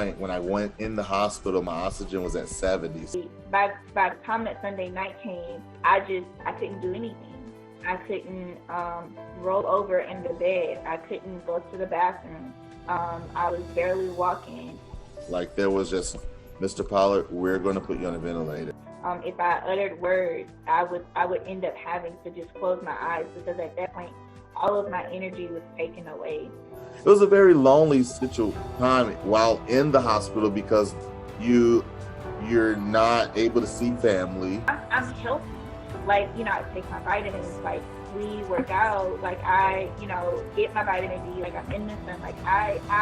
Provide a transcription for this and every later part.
point, when I went in the hospital, my oxygen was at 70. By the time that Sunday night came, I couldn't do anything. I couldn't roll over in the bed. I couldn't go to the bathroom. I was barely walking. Like, there was just, Mr. Pollard, we're going to put you on a ventilator. If I uttered words, I would end up having to just close my eyes, because at that point, all of my energy was taken away. It was a very lonely time while in the hospital, because you're not able to see family. I'm healthy. Like, I take my vitamins, like, we work out, like, I, get my vitamin D, like, I'm in the sun, like, I'm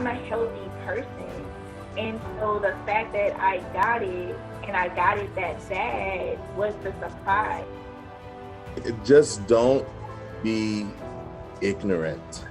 a healthy person. And so the fact that I got it, and I got it that bad, was the surprise. Just don't be ignorant.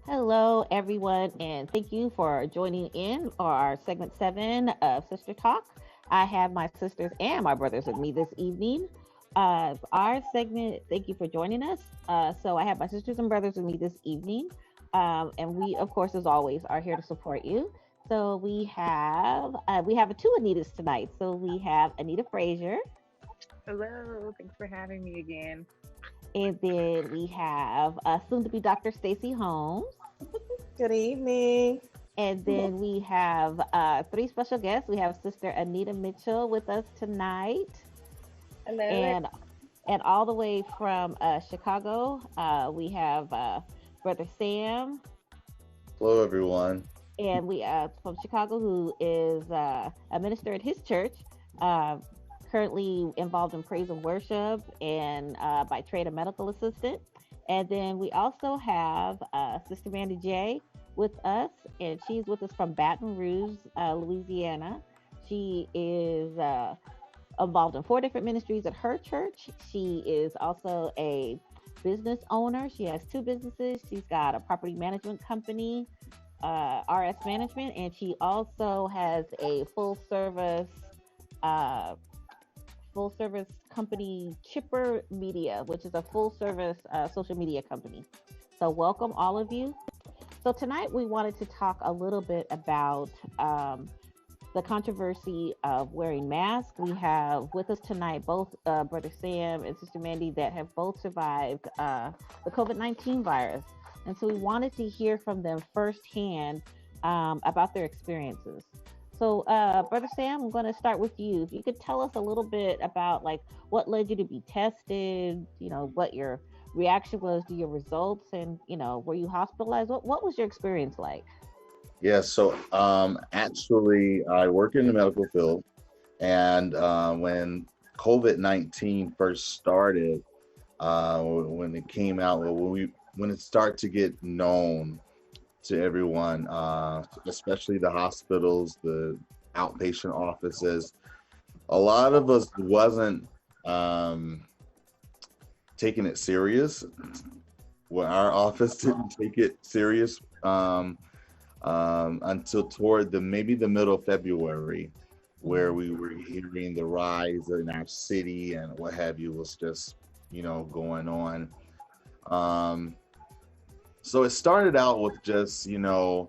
Hello, everyone, and thank you for joining in our segment 7 of Sister Talk. I have my sisters and my brothers with me this evening. Our segment, thank you for joining us. So I have my sisters and brothers with me this evening, and we, of course, as always, are here to support you. So we have two Anitas tonight. So we have Anita Frazier. Hello, thanks for having me again. And then we have soon-to-be Dr. Stacey Holmes. Good evening. And then we have 3 special guests. We have Sister Anita Mitchell with us tonight. Hello. And all the way from Chicago, we have Brother Sam. Hello, everyone. And we from Chicago, who is a minister at his church, currently involved in praise and worship, and by trade a medical assistant. And then we also have Sister Mandy J with us, and she's with us from Baton Rouge, Louisiana. She is involved in 4 different ministries at her church. She is also a business owner. She has 2 businesses. She's got a property management company, RS Management, and she also has a full service company, Chipper Media, which is a full service social media company. So welcome, all of you. So tonight we wanted to talk a little bit about the controversy of wearing masks. We have with us tonight both Brother Sam and Sister Mandy that have both survived the COVID-19 virus. And so we wanted to hear from them firsthand about their experiences. So Brother Sam, I'm going to start with you. If you could tell us a little bit about like what led you to be tested, what your reaction was to your results, and were you hospitalized? What was your experience like? Yeah, so actually I work in the medical field, and when COVID-19 first started, when it came out, when it started to get known to everyone, especially the hospitals, the outpatient offices, a lot of us wasn't taking it serious. Well, our office didn't take it serious until toward maybe the middle of February, where we were hearing the rise in our city and what have you was just going on. So it started out with just the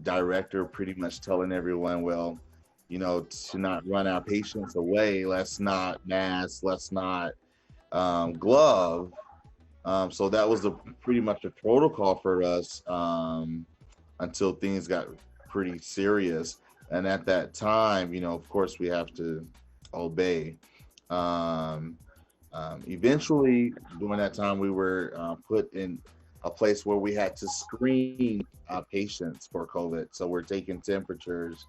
director pretty much telling everyone, well, to not run our patients away, let's not mask, let's not glove. So that was pretty much a protocol for us until things got pretty serious. And at that time, of course, we have to obey. Eventually, during that time, we were put in a place where we had to screen patients for COVID. So we're taking temperatures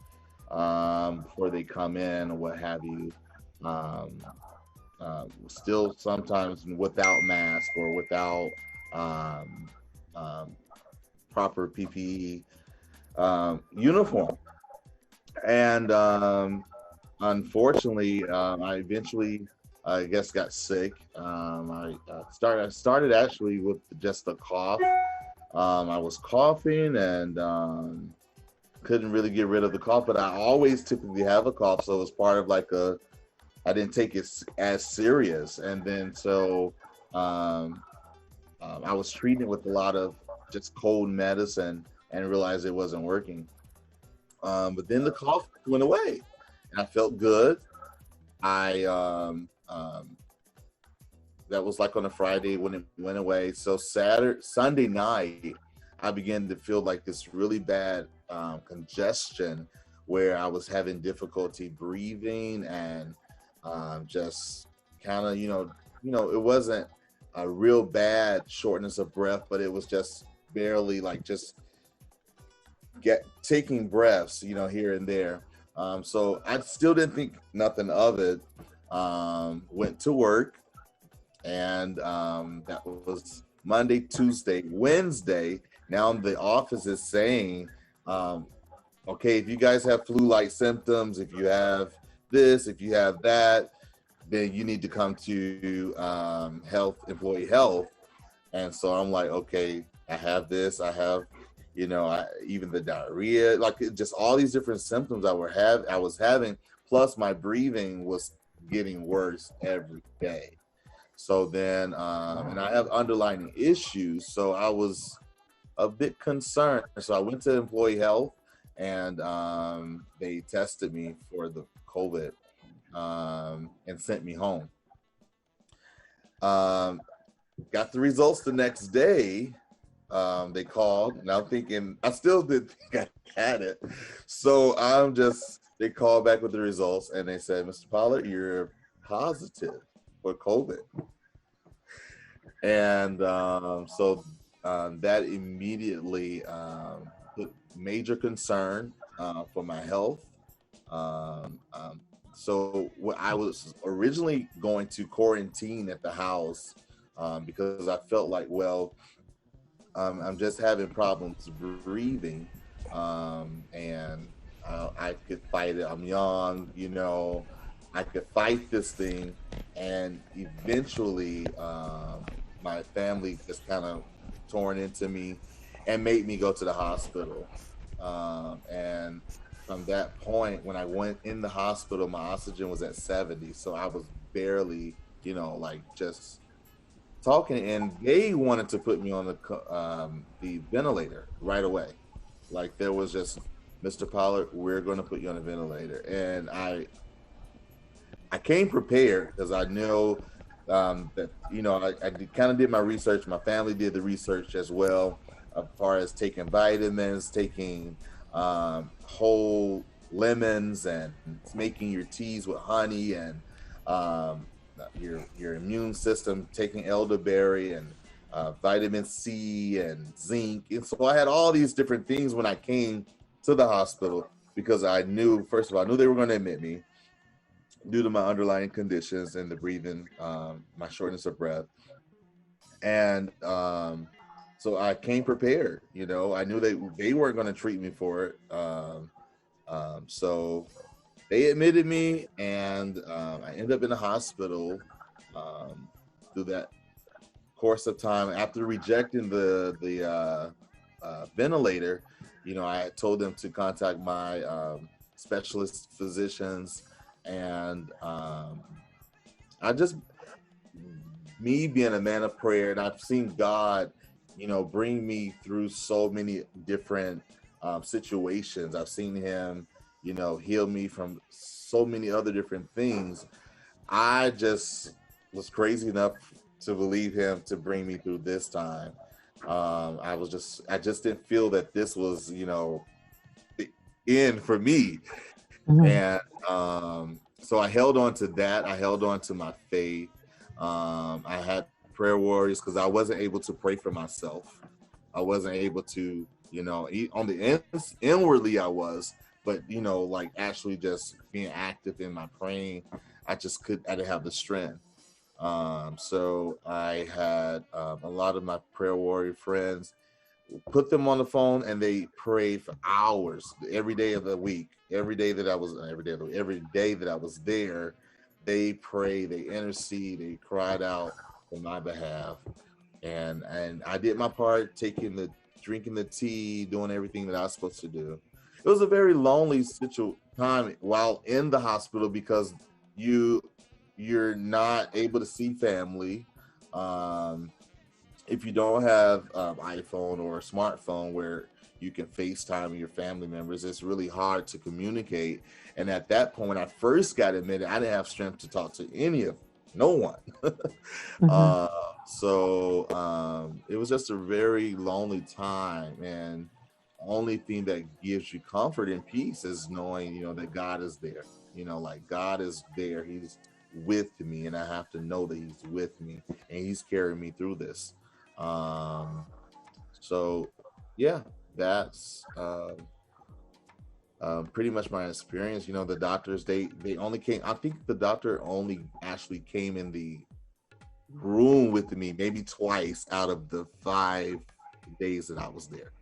before they come in or what have you. Still sometimes without mask or without proper PPE uniform. And unfortunately, I eventually, I guess, got sick. I started actually with just a cough. I was coughing, and couldn't really get rid of the cough, but I always typically have a cough, so it was part of like I didn't take it as serious, and then um, I was treating it with a lot of just cold medicine and realized it wasn't working. But then the cough went away, and I felt good. I That was like on a Friday when it went away. So Sunday night, I began to feel like this really bad congestion, where I was having difficulty breathing and just kind of, it wasn't a real bad shortness of breath, but it was just barely like just taking breaths, here and there. So I still didn't think nothing of it. Went to work, and that was Monday, Tuesday, Wednesday. Now the office is saying, okay, if you guys have flu-like symptoms, if you have this, if you have that, then you need to come to employee health. And so I'm like, okay, I have this, I have, even the diarrhea, like just all these different symptoms I was having, plus my breathing was getting worse every day. So then, and I have underlying issues, so I was a bit concerned. So I went to employee health, and they tested me for the COVID and sent me home. Got the results the next day. They called, and I'm thinking, I still didn't think I had it. So they called back with the results, and they said, Mr. Pollard, you're positive for COVID. And that immediately put major concern for my health. So I was originally going to quarantine at the house because I felt like, well, I'm just having problems breathing, and I could fight it. I'm young, I could fight this thing, and eventually my family just kind of torn into me and made me go to the hospital. And from that point, when I went in the hospital, my oxygen was at 70, so I was barely, like just talking, and they wanted to put me on the ventilator right away. Like there was just, Mr. Pollard, we're going to put you on a ventilator, and I came prepared because I know that I kind of did my research. My family did the research as well, as far as taking vitamins, taking whole lemons, and making your teas with honey, and your immune system, taking elderberry and vitamin C and zinc. And so I had all these different things when I came to the hospital, because I knew, first of all, I knew they were going to admit me due to my underlying conditions and the breathing, my shortness of breath. And so I came prepared. I knew they weren't going to treat me for it. So they admitted me, and I ended up in the hospital through that course of time. After rejecting the ventilator, I had told them to contact my specialist physicians, and me being a man of prayer, and I've seen God, bring me through so many different situations. I've seen him, heal me from so many other different things. I just was crazy enough to believe him to bring me through this time. I just didn't feel that this was, the end for me. Mm-hmm. And so I held on to that. I held on to my faith. I had prayer warriors, because I wasn't able to pray for myself. I wasn't able to, on the inwardly I was, but like actually just being active in my praying, I didn't have the strength. So I had a lot of my prayer warrior friends, put them on the phone, and they prayed for hours every day of the week. Every day that I was there, they prayed, they intercede, they cried out on my behalf, and I did my part, drinking the tea, doing everything that I was supposed to do. it was a very lonely time while in the hospital because you're not able to see family. Um, if you don't have iPhone or a smartphone where you can FaceTime your family members, it's really hard to communicate. And at that point, when I first got admitted, I didn't have strength to talk to no one. Mhm. It was just a very lonely time. And only thing that gives you comfort and peace is knowing, that God is there. Like God is there. He's with me, and I have to know that He's with me and He's carrying me through this. Um, so, yeah, that's pretty much my experience. The doctors, they only came. I think the doctor only actually came in the room with me maybe twice out of the 5 days that I was there.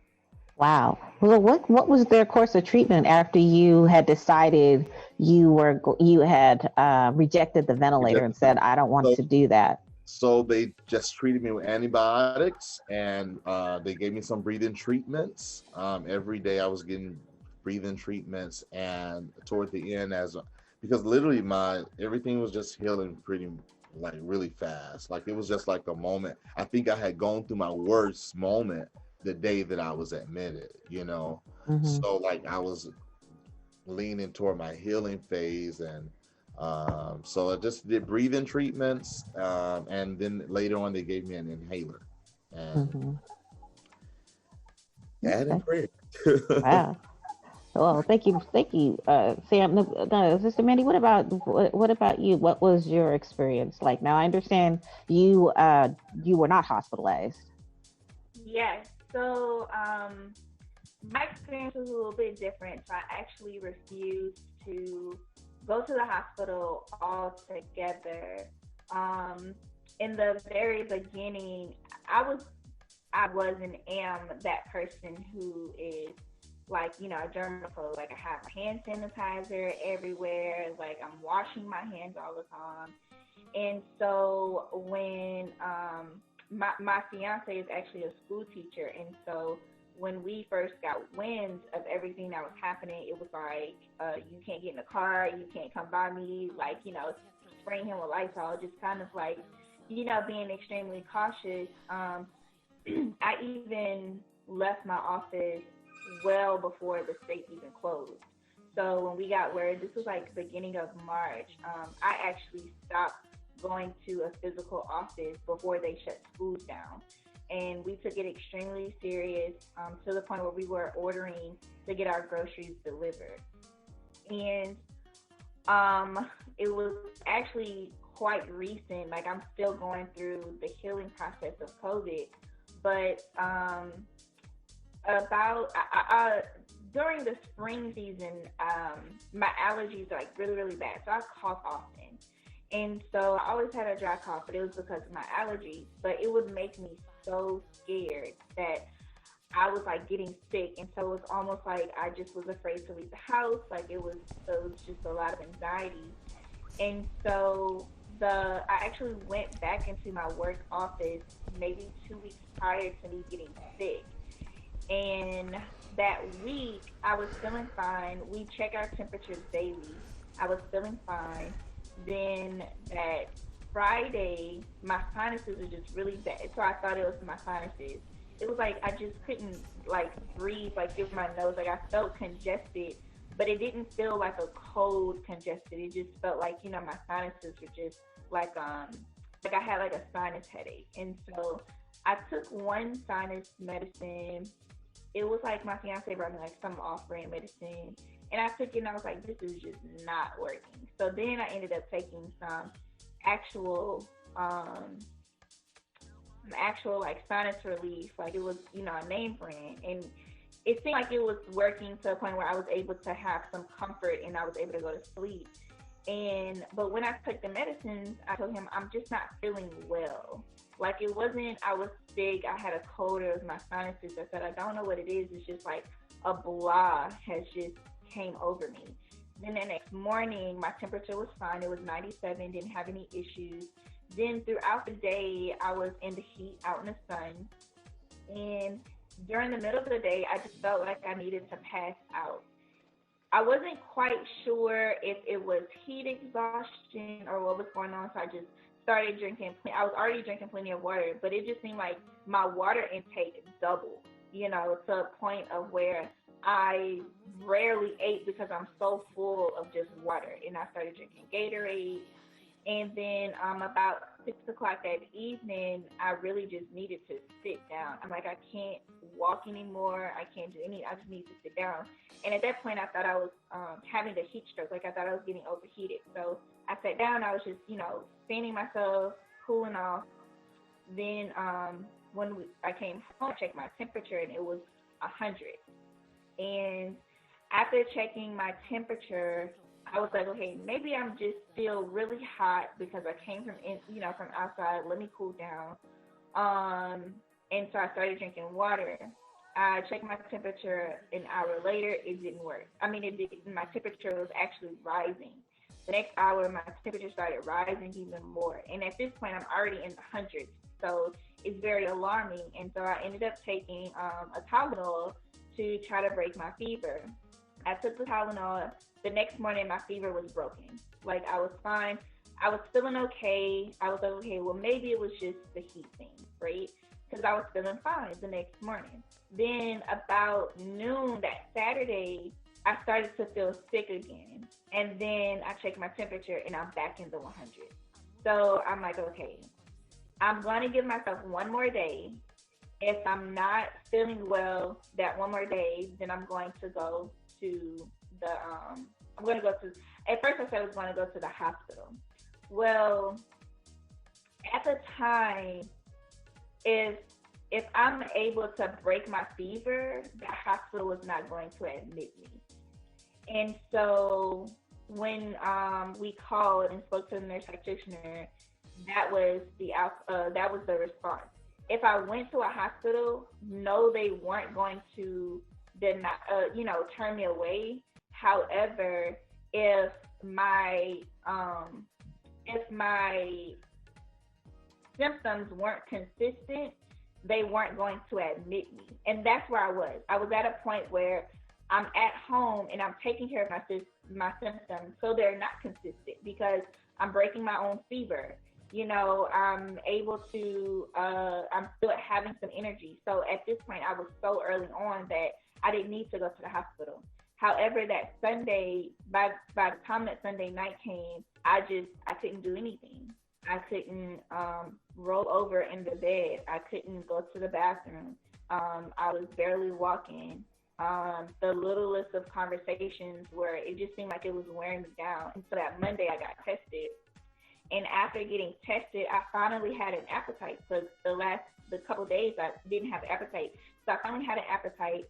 Wow. Well, what was their course of treatment after you had decided you had rejected the ventilator and said, I don't want So, to do that? so they just treated me with antibiotics, and they gave me some breathing treatments. Every day I was getting breathing treatments, and toward the end, because literally my everything was just healing pretty like really fast. Like it was just like a moment. I think I had gone through my worst moment the day that I was admitted. Hmm. So like I was leaning toward my healing phase, and so I just did breathing treatments, and then later on they gave me an inhaler, and Hmm. that Okay. and prayer. Wow. Well, thank you, Sam. No, Sister Mandy, what about you? What was your experience like? Now, I understand you were not hospitalized. Yes. So my experience was a little bit different. So I actually refused to go to the hospital altogether. Um, in the very beginning, I was I was and am that person who is like, a germaphobe. Like I have hand sanitizer everywhere. Like I'm washing my hands all the time. And so when my fiance is actually a school teacher, and so when we first got wind of everything that was happening, it was like, you can't get in the car, you can't come by me, like, spraying him with Lysol, just kind of like, being extremely cautious. I even left my office well before the state even closed. So when we got word, this was like the beginning of March, I actually stopped going to a physical office before they shut schools down. And we took it extremely serious, to the point where we were ordering to get our groceries delivered. And it was actually quite recent. Like I'm still going through the healing process of COVID, but about during the spring season, my allergies are like really, really bad. So I cough often. And so I always had a dry cough, but it was because of my allergies. But it would make me so scared that I was like getting sick. And so it was almost like I just was afraid to leave the house. Like it was just a lot of anxiety. And so I actually went back into my work office maybe 2 weeks prior to me getting sick. And that week, I was feeling fine. We check our temperatures daily. I was feeling fine. Then that Friday, my sinuses were just really bad. So I thought it was my sinuses. It was like I just couldn't like breathe like through my nose. Like I felt congested, but it didn't feel like a cold congested. It just felt like, my sinuses were just like I had like a sinus headache. And so I took one sinus medicine. It was like my fiance brought me like some off-brand medicine, and I took it and I was like, this is just not working. So then I ended up taking some actual like sinus relief. Like it was, a name brand, and it seemed like it was working to a point where I was able to have some comfort and I was able to go to sleep. But when I took the medicines, I told him I'm just not feeling well. Like it wasn't I was sick, I had a cold, it was my sinuses. I said I don't know what it is. It's just like a blah has just came over me. Then the next morning, my temperature was fine. It was 97, didn't have any issues. Then throughout the day, I was in the heat, out in the sun. And during the middle of the day, I just felt like I needed to pass out. I wasn't quite sure if it was heat exhaustion or what was going on, so I just started drinking. I was already drinking plenty of water, but it just seemed like my water intake doubled, to a point of where I rarely ate because I'm so full of just water. And I started drinking Gatorade. And then about 6 o'clock that evening, I really just needed to sit down. I'm like, I can't walk anymore. I can't do anything. I just need to sit down. And at that point, I thought I was having a heat stroke. Like I thought I was getting overheated. So I sat down. I was just, fanning myself, cooling off. Then when I came home, I checked my temperature, and it was 100. And after checking my temperature, I was like, okay, maybe I'm just still really hot because I came from outside. Let me cool down. And so I started drinking water. I checked my temperature an hour later. It didn't work. My temperature was actually rising. The next hour, my temperature started rising even more. And at this point, I'm already in the hundreds. So it's very alarming. And so I ended up taking a Tylenol to try to break my fever. I took the Tylenol. The next morning, my fever was broken. Like, I was fine. I was feeling okay. I was like, okay, well, maybe it was just the heat thing, right? Because I was feeling fine the next morning. Then about noon that Saturday, I started to feel sick again. And then I checked my temperature, and I'm back in the 100. So I'm like, okay, I'm going to give myself one more day. If I'm not feeling well that one more day, then I'm going to go to at first I said I was going to go to the hospital. Well, at the time, if I'm able to break my fever, the hospital was not going to admit me. And so when we called and spoke to the nurse practitioner, that was the response. If I went to a hospital, no, they weren't going to turn me away. However, if my symptoms weren't consistent, they weren't going to admit me. And that's where I was. I was at a point where I'm at home and I'm taking care of my symptoms, so they're not consistent because I'm breaking my own fever. I'm able to, I'm still having some energy. So at this point, I was so early on that I didn't need to go to the hospital. However, that Sunday, by the time that Sunday night came, I couldn't do anything. I couldn't roll over in the bed. I couldn't go to the bathroom. I was barely walking. The littlest of conversations where it just seemed like it was wearing me down. And so that Monday I got tested. And after getting tested, I finally had an appetite. So the couple days I didn't have an appetite. So I finally had an appetite.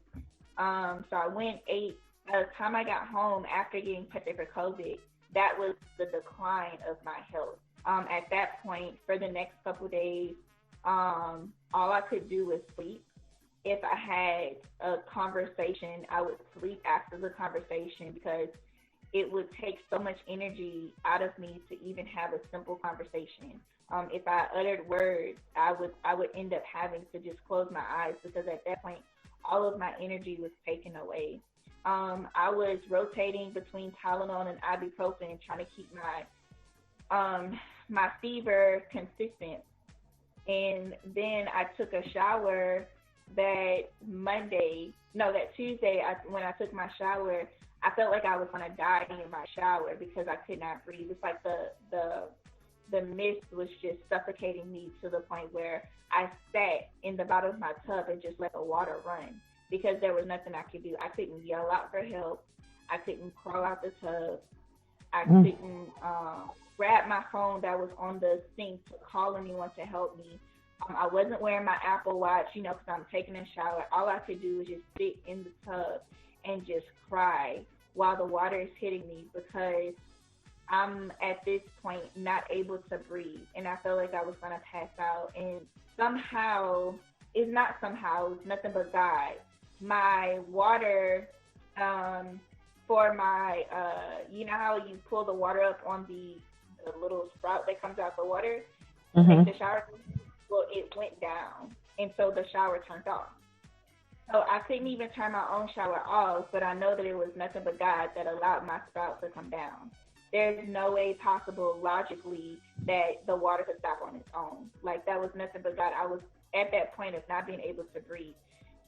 So I went, ate. By the time I got home after getting tested for COVID, that was the decline of my health. At that point, for the next couple days, all I could do was sleep. If I had a conversation, I would sleep after the conversation because it would take so much energy out of me to even have a simple conversation. If I uttered words, I would end up having to just close my eyes because at that point, all of my energy was taken away. I was rotating between Tylenol and ibuprofen, trying to keep my fever consistent. And then I took a shower that Tuesday, when I took my shower, I felt like I was going to die in my shower because I could not breathe. It's like the mist was just suffocating me to the point where I sat in the bottom of my tub and just let the water run because there was nothing I could do. I couldn't yell out for help. I couldn't crawl out the tub. I couldn't grab my phone that was on the sink to call anyone to help me. I wasn't wearing my Apple Watch, because I'm taking a shower. All I could do was just sit in the tub and just cry while the water is hitting me because I'm at this point not able to breathe. And I felt like I was going to pass out. And it's nothing but God. My water, for my, how you pull the water up on the little sprout that comes out the water to make the shower? Well, it went down, and so the shower turned off. So I couldn't even turn my own shower off, but I know that it was nothing but God that allowed my spout to come down. There's no way possible logically that the water could stop on its own. Like that was nothing but God. I was at that point of not being able to breathe.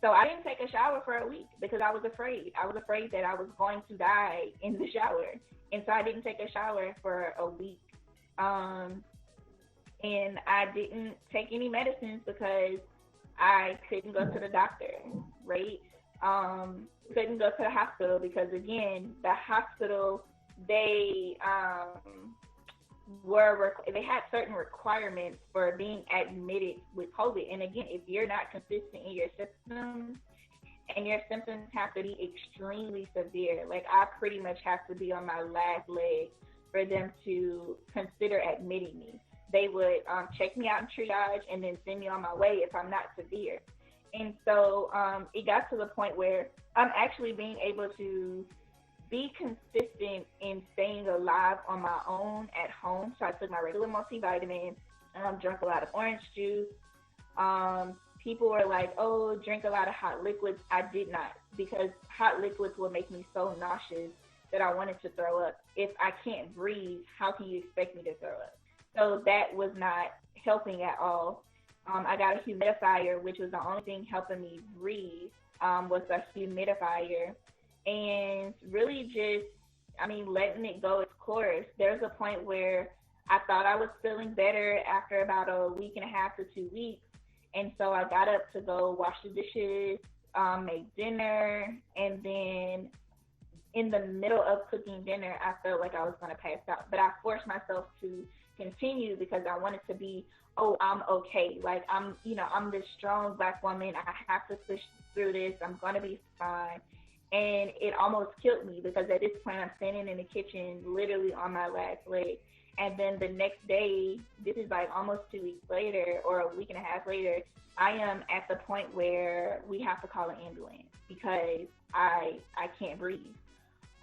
So I didn't take a shower for a week because I was afraid. I was afraid that I was going to die in the shower. And so I didn't take a shower for a week. Um, and I didn't take any medicines because I couldn't go to the doctor, right? Couldn't go to the hospital because again, the hospital they they had certain requirements for being admitted with COVID. And again, if you're not consistent in your symptoms and your symptoms have to be extremely severe, like I pretty much have to be on my last leg for them to consider admitting me. They would check me out in triage and then send me on my way if I'm not severe. And so it got to the point where I'm actually being able to be consistent in staying alive on my own at home. So I took my regular multivitamin, drank a lot of orange juice. People were like, oh, drink a lot of hot liquids. I did not, because hot liquids will make me so nauseous that I wanted to throw up. If I can't breathe, how can you expect me to throw up? So that was not helping at all. I got a humidifier, which was the only thing helping me breathe, was a humidifier. And really just, letting it go its course. There's a point where I thought I was feeling better after about a week and a half to 2 weeks. And so I got up to go wash the dishes, make dinner, and then in the middle of cooking dinner, I felt like I was going to pass out. But I forced myself to continue because I wanted to be, oh, I'm okay. Like I'm this strong Black woman. I have to push through this. I'm going to be fine. And it almost killed me because at this point I'm standing in the kitchen literally on my last leg. And then the next day, this is like almost 2 weeks later or a week and a half later, I am at the point where we have to call an ambulance because I can't breathe.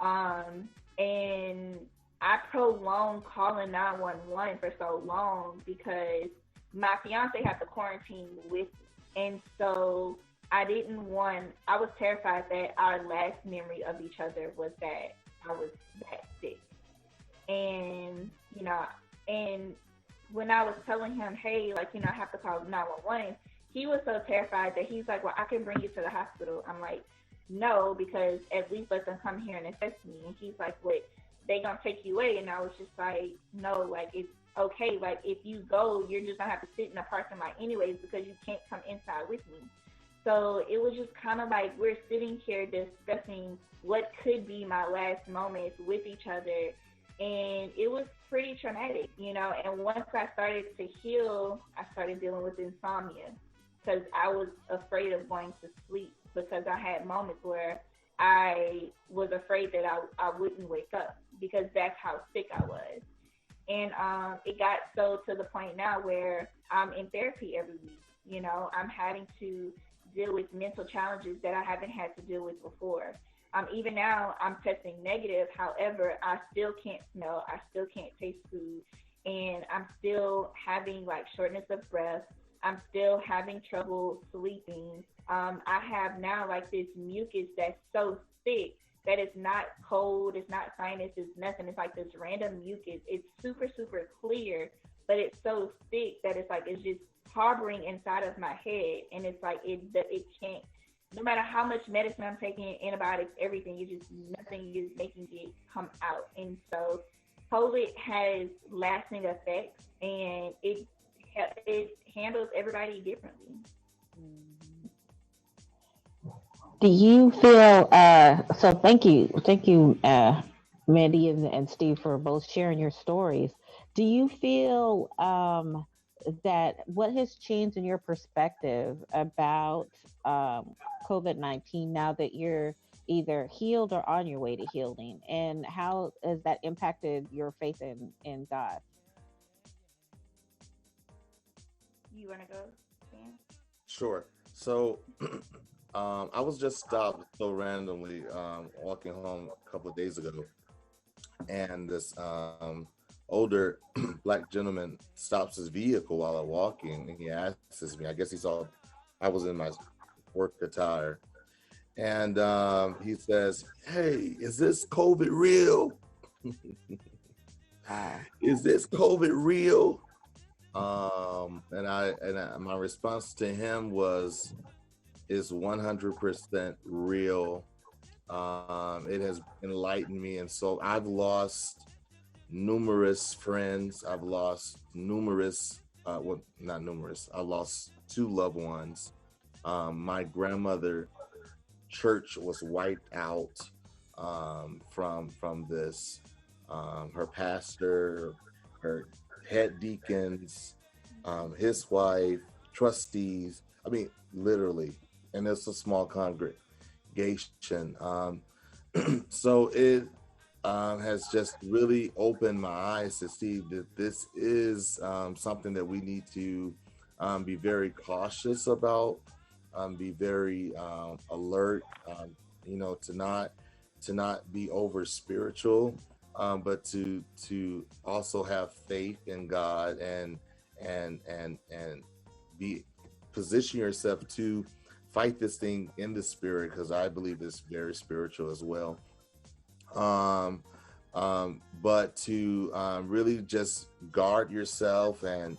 And I prolonged calling 911 for so long because my fiance had to quarantine with me. And so I was terrified that our last memory of each other was that I was that sick. And, and when I was telling him, hey, I have to call 911, he was so terrified that he's like, well, I can bring you to the hospital. I'm like, no, because at least let them come here and assess me. And he's like, wait, they gonna take you away? And I was just like, no, it's okay. If you go, you're just gonna have to sit in the parking lot anyways because you can't come inside with me. So it was just kind of like we're sitting here discussing what could be my last moments with each other. And it was pretty traumatic, and once I started to heal, I started dealing with insomnia because I was afraid of going to sleep because I had moments where I was afraid that I wouldn't wake up because that's how sick I was. And it got so to the point now where I'm in therapy every week. I'm having to deal with mental challenges that I haven't had to deal with before. Even now, I'm testing negative. However, I still can't smell. I still can't taste food. And I'm still having shortness of breath. I'm still having trouble sleeping. I have now this mucus that's so thick that it's not cold, it's not sinus, it's nothing. It's this random mucus. It's super, super clear, but it's so thick that it's just harboring inside of my head. And it's it can't, no matter how much medicine I'm taking, antibiotics, everything, nothing is making it come out. And so COVID has lasting effects, and it handles everybody differently. Do you feel, so thank you, Mandy and Steve, for both sharing your stories. Do you feel that what has changed in your perspective about COVID-19 now that you're either healed or on your way to healing, and how has that impacted your faith in God? You want to go, Sam? Sure. So I was just stopped so randomly walking home a couple of days ago, and this older Black gentleman stops his vehicle while I'm walking, and he asks me, I guess he saw I was in my work attire. And he says, "Hey, is this COVID real? Wow. Is this COVID real?" My response to him was, "Is 100% real." It has enlightened me, and so I've lost numerous friends. I've lost numerous, well, not numerous. I lost two loved ones. My grandmother church was wiped out from this. Her pastor, her head deacons, his wife, trustees. I mean, literally, and it's a small congregation. So it has just really opened my eyes to see that this is something that we need to be very cautious about, be very alert, to not be over spiritual, but to also have faith in God and be position yourself to fight this thing in the spirit, because I believe it's very spiritual as well. But to really just guard yourself and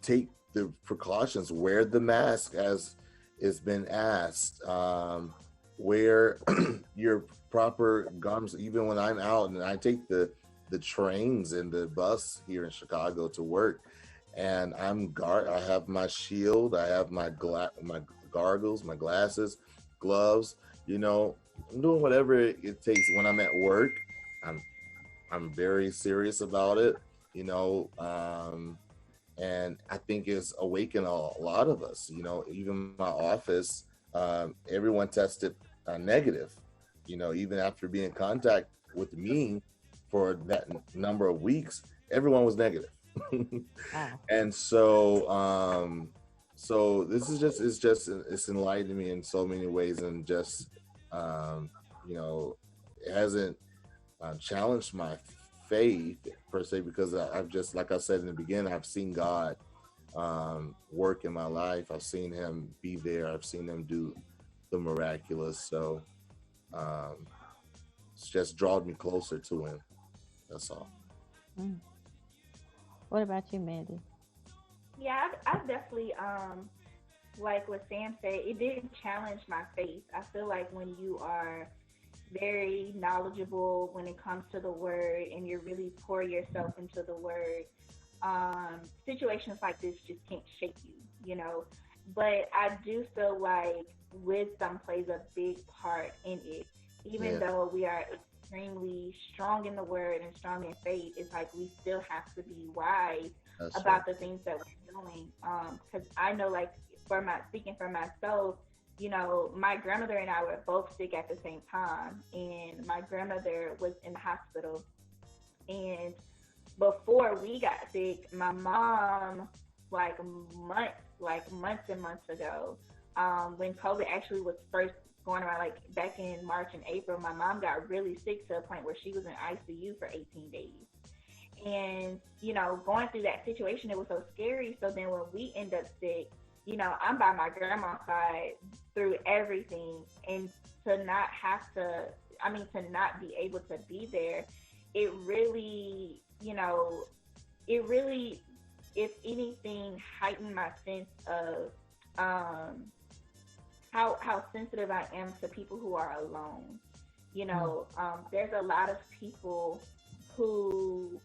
take the precautions, wear the mask as it's been asked, wear your proper garments. Even when I'm out and I take the trains and the bus here in Chicago to work, and I have my shield, I have my gargles, my glasses, gloves, I'm doing whatever it takes. When I'm at work, I'm very serious about it, and I think it's awakened a lot of us. Even my office, everyone tested negative. Even after being in contact with me for that number of weeks, everyone was negative. Wow. And so this is it's enlightened me in so many ways, and just it hasn't challenged my faith per se, because I've just, like I said in the beginning, I've seen God work in my life. I've seen him be there. I've seen him do the miraculous. So it's just drawn me closer to him. That's all. Mm. What about you, Mandy? Yeah, I've definitely, like what Sam said, it didn't challenge my faith. I feel like when you are very knowledgeable when it comes to the word and you really pour yourself into the word, situations like this just can't shake you. But I do feel like wisdom plays a big part in it. Even though we are extremely strong in the word and strong in faith, it's like we still have to be wise about the things that we're doing. Because I know, like, speaking for myself, my grandmother and I were both sick at the same time, and my grandmother was in the hospital. And before we got sick, my mom, months and months ago, when COVID actually was first going around, like back in March and April, my mom got really sick to a point where she was in ICU for 18 days. And, going through that situation, it was so scary. So then when we end up sick, I'm by my grandma's side through everything. And to not be able to be there, it really, if anything, heightened my sense of how sensitive I am to people who are alone. There's a lot of people who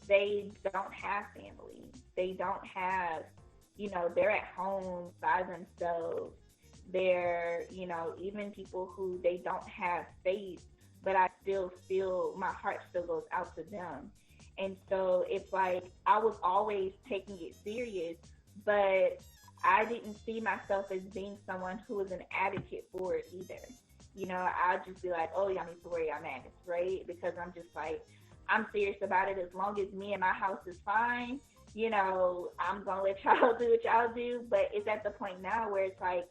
they don't have family. They don't have, they're at home by themselves. They're, even people who they don't have faith, but I still feel my heart still goes out to them. And so it's like I was always taking it serious, but I didn't see myself as being someone who was an advocate for it either. I'd just be like, oh, y'all need to wear your mask, right? Because I'm just like, I'm serious about it. As long as me and my house is fine, I'm going to let y'all do what y'all do. But it's at the point now where it's like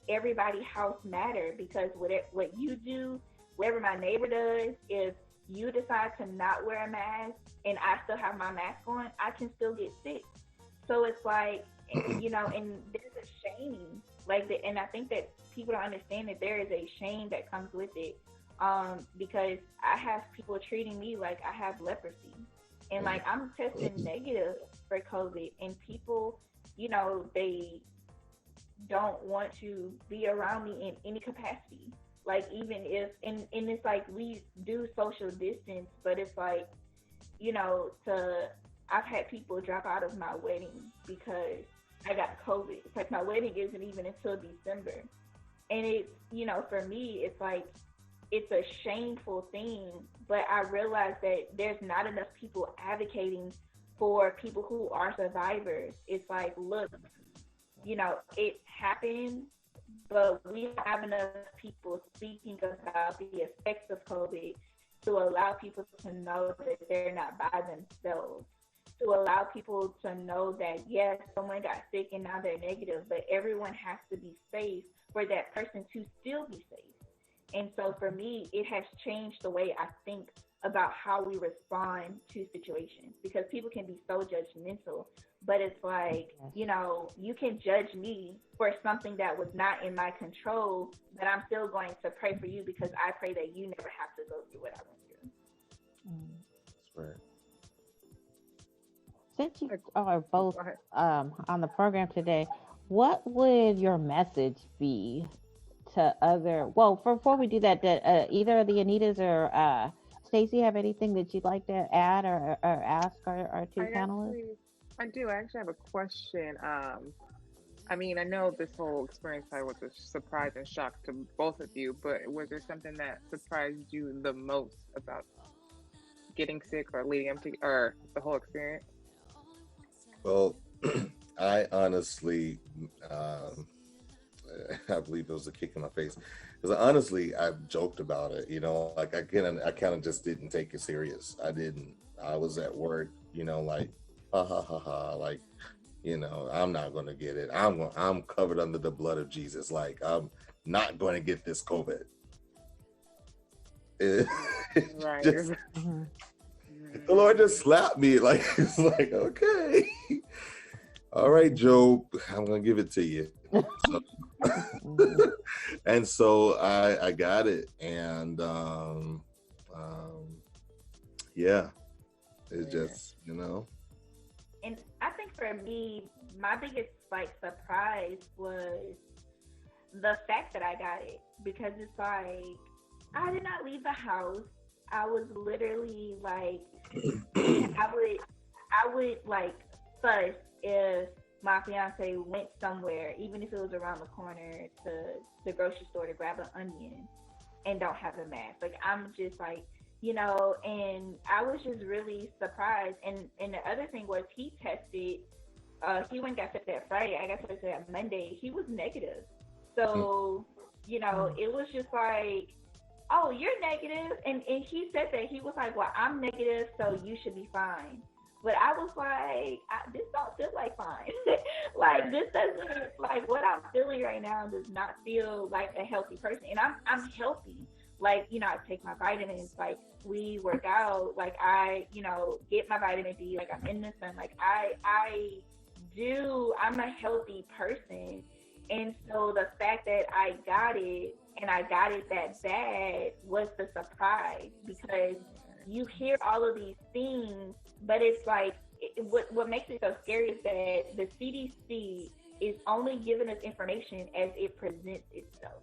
everybody's house matter, because what you do, whatever my neighbor does, if you decide to not wear a mask and I still have my mask on, I can still get sick. So it's like, and there's a shame and I think that people don't understand that there is a shame that comes with it. Because I have people treating me like I have leprosy, and like I'm testing negative for COVID, and people, they don't want to be around me in any capacity. Like even if, and it's like we do social distance, but it's like, I've had people drop out of my wedding because I got COVID. It's like my wedding isn't even until December. And it's, for me, it's like, it's a shameful thing, but I realize that there's not enough people advocating for people who are survivors. It's like, look, it happened, but we don't have enough people speaking about the effects of COVID to allow people to know that they're not by themselves, to allow people to know that, yes, someone got sick and now they're negative, but everyone has to be safe for that person to still be safe. And so for me, it has changed the way I think about how we respond to situations, because people can be so judgmental, but it's like, you can judge me for something that was not in my control, but I'm still going to pray for you because I pray that you never have to go through what I went through. That's right. Since you are both on the program today, what would your message be to before we do that, either of the Anitas or Stacey have anything that you'd like to add or ask our two panelists? I do. I actually have a question. I mean, I know this whole experience probably was a surprise and shock to both of you, but was there something that surprised you the most about getting sick or leading up to, or the whole experience? Well, I honestly, I believe it was a kick in my face, because honestly, I joked about it. Like I kind of just didn't take it serious. I was at work, like, ha ha ha ha, like, I'm not gonna get it. I'm covered under the blood of Jesus. Like I'm not going to get this COVID. Right. The Lord just slapped me. Like it's like, okay, all right, Job, I'm gonna give it to you. So, and so I got it, and yeah, it's just And I think for me, my biggest surprise was the fact that I got it, because it's like I did not leave the house. I was literally like, I would fuss if my fiance went somewhere, even if it was around the corner to the grocery store to grab an onion and don't have a mask. Like I'm just like, and I was just really surprised. And the other thing was he tested, he went and got tested that Friday. I got tested that Monday. He was negative. So, it was just like, oh, you're negative. And he said that. He was like, well, I'm negative, so you should be fine. But I was like, this don't feel like fine. Like this doesn't, what I'm feeling right now does not feel like a healthy person. And I'm healthy. Like, I take my vitamins, like we work out, like I, get my vitamin D, like I'm in the sun, like I'm a healthy person. And so the fact that I got it and I got it that bad was the surprise, because you hear all of these things, but it's like, what makes it so scary is that the CDC is only giving us information as it presents itself.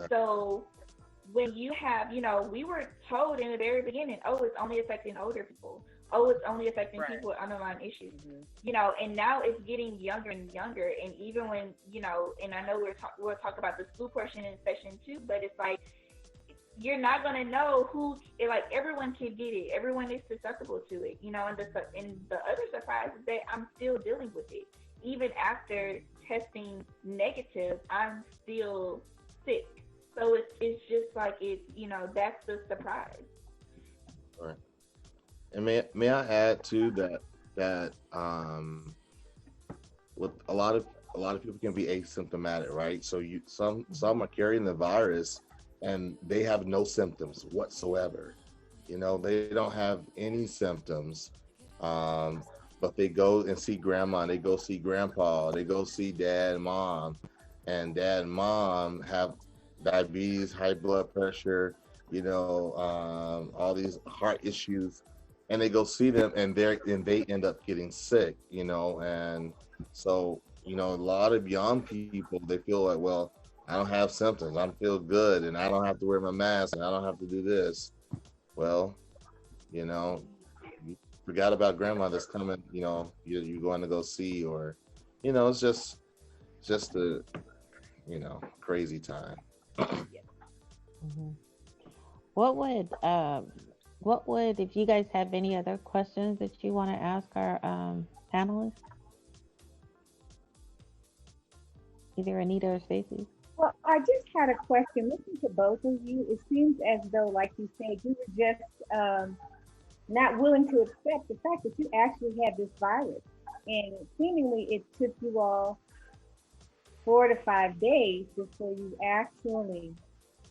So when you have, we were told in the very beginning, oh, it's only affecting older people. Oh, it's only affecting people with underlying issues. And now it's getting younger and younger. And even when, and I know we'll talk about the school portion in session 2, but it's like, you're not going to know everyone can get it. Everyone is susceptible to it, and the other surprise is that I'm still dealing with it. Even after testing negative, I'm still sick. So it's just like that's the surprise. All right. And may I add too that with a lot of people can be asymptomatic, right? So some are carrying the virus and they have no symptoms whatsoever. They don't have any symptoms, but they go and see grandma, they go see grandpa, they go see dad and mom, and dad and mom have diabetes, high blood pressure, all these heart issues, and they go see them, and they end up getting sick, and so a lot of young people, they feel like, well, I don't have symptoms, I feel good, and I don't have to wear my mask, and I don't have to do this. Well, you know, you forgot about grandma that's coming, you're going to go see, or, it's just a, crazy time. Hmm. What would if you guys have any other questions that you want to ask our panelists, either Anita or Stacey? Well, I just had a question. Listening to both of you, it seems as though, like you said, you were just not willing to accept the fact that you actually had this virus. And seemingly it took you all 4 to 5 days before you actually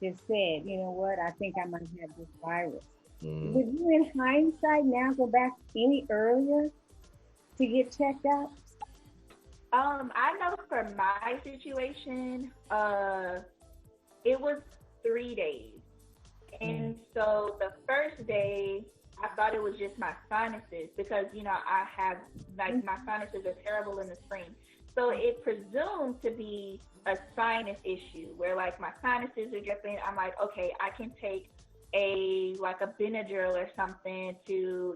just said, you know what, I think I might have this virus. Mm. Would you, in hindsight, now go back any earlier to get checked out? I know for my situation, it was 3 days. And so the first day, I thought it was just my sinuses because, I have, like, my sinuses are terrible in the spring. So it presumed to be a sinus issue where, like, my sinuses are dripping. I'm like, okay, I can take a Benadryl or something to,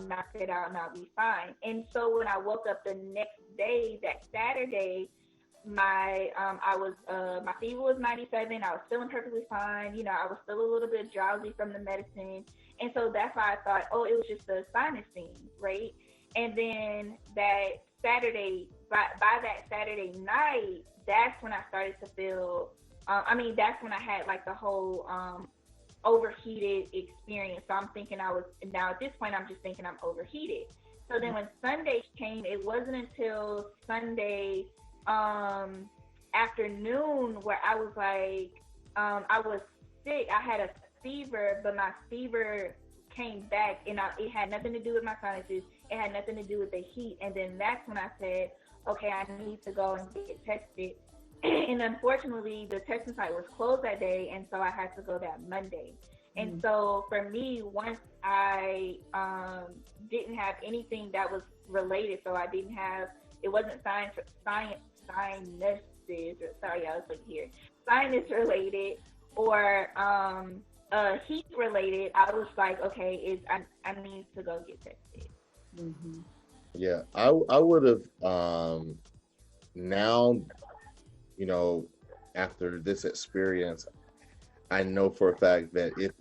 knock it out and I'll be fine. And so when I woke up the next day, that Saturday, my fever was 97. I was feeling perfectly fine. I was still a little bit drowsy from the medicine. And so that's why I thought, oh, it was just a sinus thing, right? And then that Saturday, by that Saturday night, that's when I started to feel, that's when I had like the whole overheated experience. So I'm thinking now at this point, I'm just thinking I'm overheated. So then when Sunday came, it wasn't until Sunday afternoon where I was like, I was sick. I had a fever, but my fever came back, and it had nothing to do with my sinuses. It had nothing to do with the heat. And then that's when I said, okay, I need to go and get tested. And unfortunately, the testing site was closed that day, and so I had to go that Monday. And so for me, once I didn't have anything that was related, so I didn't have, it wasn't sinus related or heat related. I was like, okay, I need to go get tested. Mm-hmm. Yeah, I would have now, after this experience, I know for a fact that if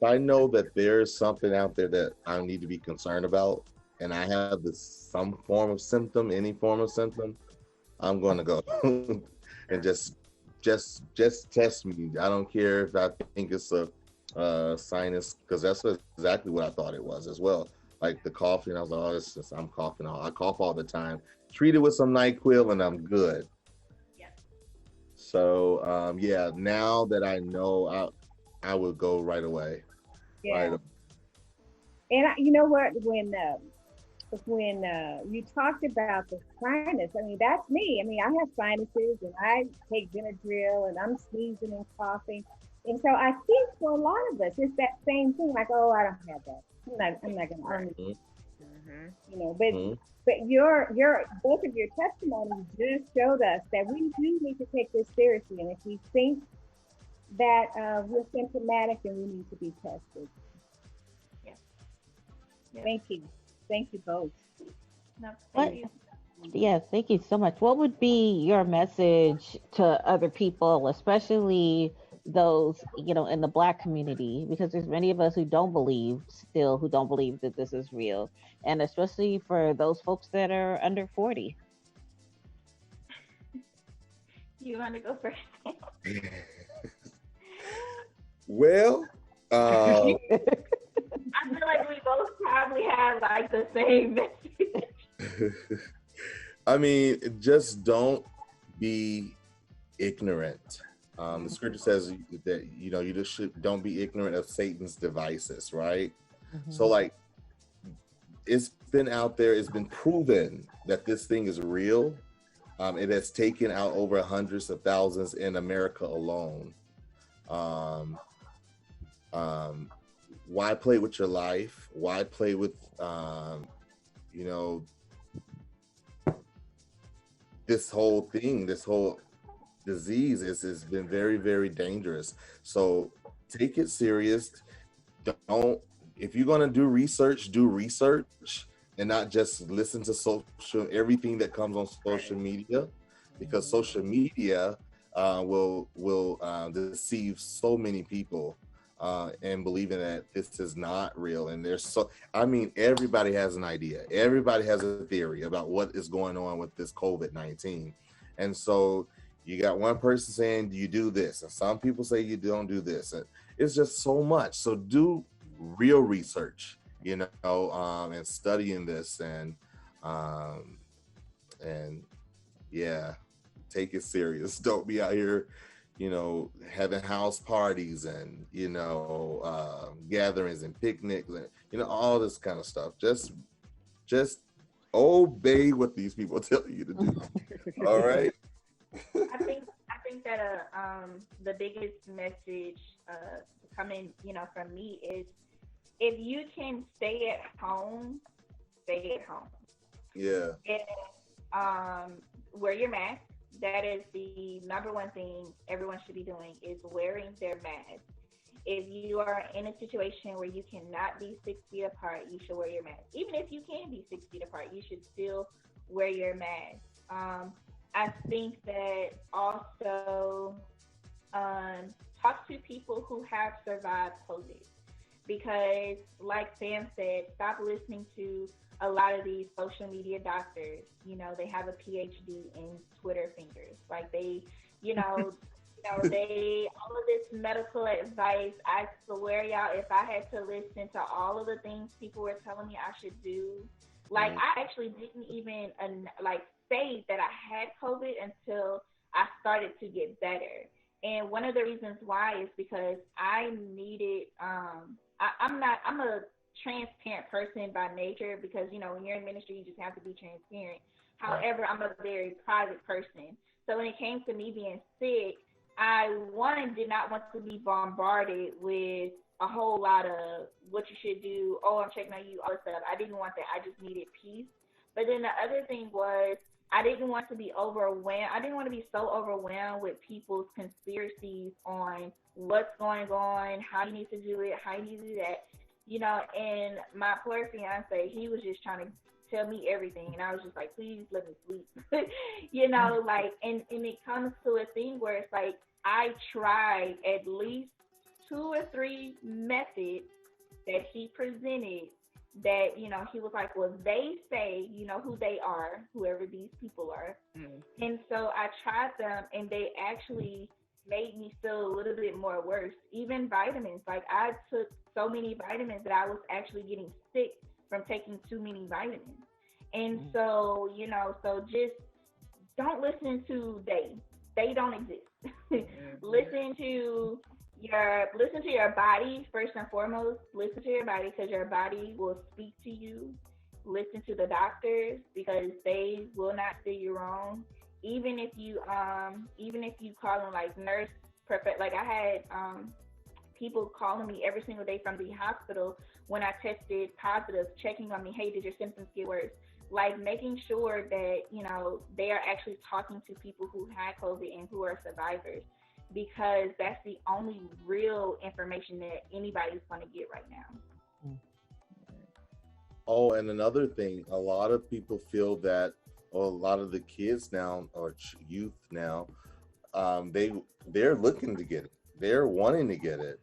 I know that there's something out there that I need to be concerned about, and I have some form of symptom, any form of symptom, I'm going to go and just test me. I don't care if I think it's a sinus, because that's exactly what I thought it was as well. Like the coughing, I was like, oh, I'm coughing. I cough all the time. Treat it with some NyQuil and I'm good. So yeah, now that I know, I would go right away. Yeah. Right. And you know what? When you talked about the sinus, that's me. I have sinuses, and I take Benadryl, and I'm sneezing and coughing. And so I think for a lot of us, it's that same thing. Like, oh, I don't have that. I'm not going to own it. But your both of your testimonies just showed us that we do need to take this seriously, and if we think that we're symptomatic, then we need to be tested. Yeah. Thank you both. No, thank you. Yes, thank you so much. What would be your message to other people, especially those, in the Black community? Because there's many of us who don't believe that this is real. And especially for those folks that are under 40. You want to go first? Well, I feel like we both probably have like the same message. Just don't be ignorant. The scripture says that you just don't be ignorant of Satan's devices, right? Mm-hmm. So like, it's been out there, it's been proven that this thing is real. It has taken out over hundreds of thousands in America alone. Um, why play with your life? Why play with, you know, this whole thing, this whole disease has been very, very dangerous. So take it serious. Don't, if you're going to do research and not just listen to everything that comes on social media, because social media will deceive so many people and believing that this is not real. And I mean, everybody has an idea. Everybody has a theory about what is going on with this COVID-19. And so you got one person saying you do this, and some people say you don't do this. And it's just so much. So do real research, and studying this, and yeah, take it serious. Don't be out here, having house parties and, gatherings and picnics and, all this kind of stuff. Just obey what these people tell you to do. All right. I think that the biggest message coming, from me is, if you can stay at home, stay at home. Yeah. And wear your mask. That is the number one thing everyone should be doing, is wearing their mask. If you are in a situation where you cannot be 6 feet apart, you should wear your mask. Even if you can be 6 feet apart, you should still wear your mask. I think that also talk to people who have survived COVID, because like Sam said, stop listening to a lot of these social media doctors. They have a PhD in Twitter fingers. Like they, they, all of this medical advice. I swear, y'all, if I had to listen to all of the things people were telling me I should do, like I actually didn't even say that I had COVID until I started to get better. And one of the reasons why is because I needed, I'm a transparent person by nature, because, when you're in ministry, you just have to be transparent. However, I'm a very private person. So when it came to me being sick, I, did not want to be bombarded with a whole lot of what you should do. Oh, I'm checking on you, all this stuff. I didn't want that. I just needed peace. But then the other thing was, I didn't want to be overwhelmed. I didn't want to be so overwhelmed with people's conspiracies on what's going on, how you need to do it, how you need to do that. And my poor fiance, he was just trying to tell me everything. And I was just like, please let me sleep. And it comes to a thing where it's like, I tried at least 2 or 3 methods that he presented that, he was like, well, they say, who they are, whoever these people are. And so I tried them, and they actually made me feel a little bit more worse. Even vitamins. Like, I took so many vitamins that I was actually getting sick from taking too many vitamins. And so, so just don't listen to they. They don't exist. Listen to your body first and foremost. Listen to your body, because your body will speak to you. Listen to the doctors, because they will not steer you wrong. Even if you call them like nurse perfect. Like I had people calling me every single day from the hospital when I tested positive, checking on me. Hey, did your symptoms get worse? Like making sure that they are actually talking to people who had COVID and who are survivors, because that's the only real information that anybody's going to get right now. Oh, and another thing, a lot of people feel that, or a lot of the kids now, or youth now, they're looking to get it. They're wanting to get it.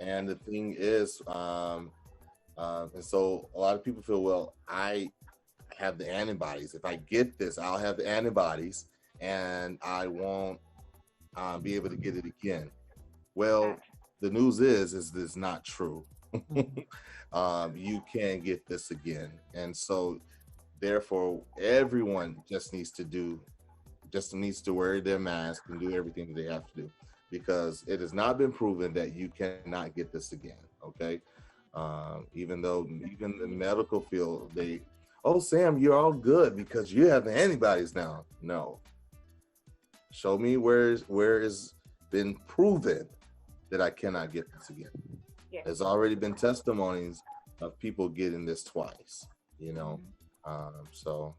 And the thing is, and so a lot of people feel, well, I have the antibodies. If I get this, I'll have the antibodies and I won't be able to get it again. Well, the news is this not true. You can get this again. And so therefore everyone just needs to wear their mask and do everything that they have to do, because it has not been proven that you cannot get this again. Okay. Even though even the medical field, Sam, you're all good because you have the antibodies now. No, Show me where is been proven that I cannot get this again. Yeah. There's already been testimonies of people getting this twice, you know. So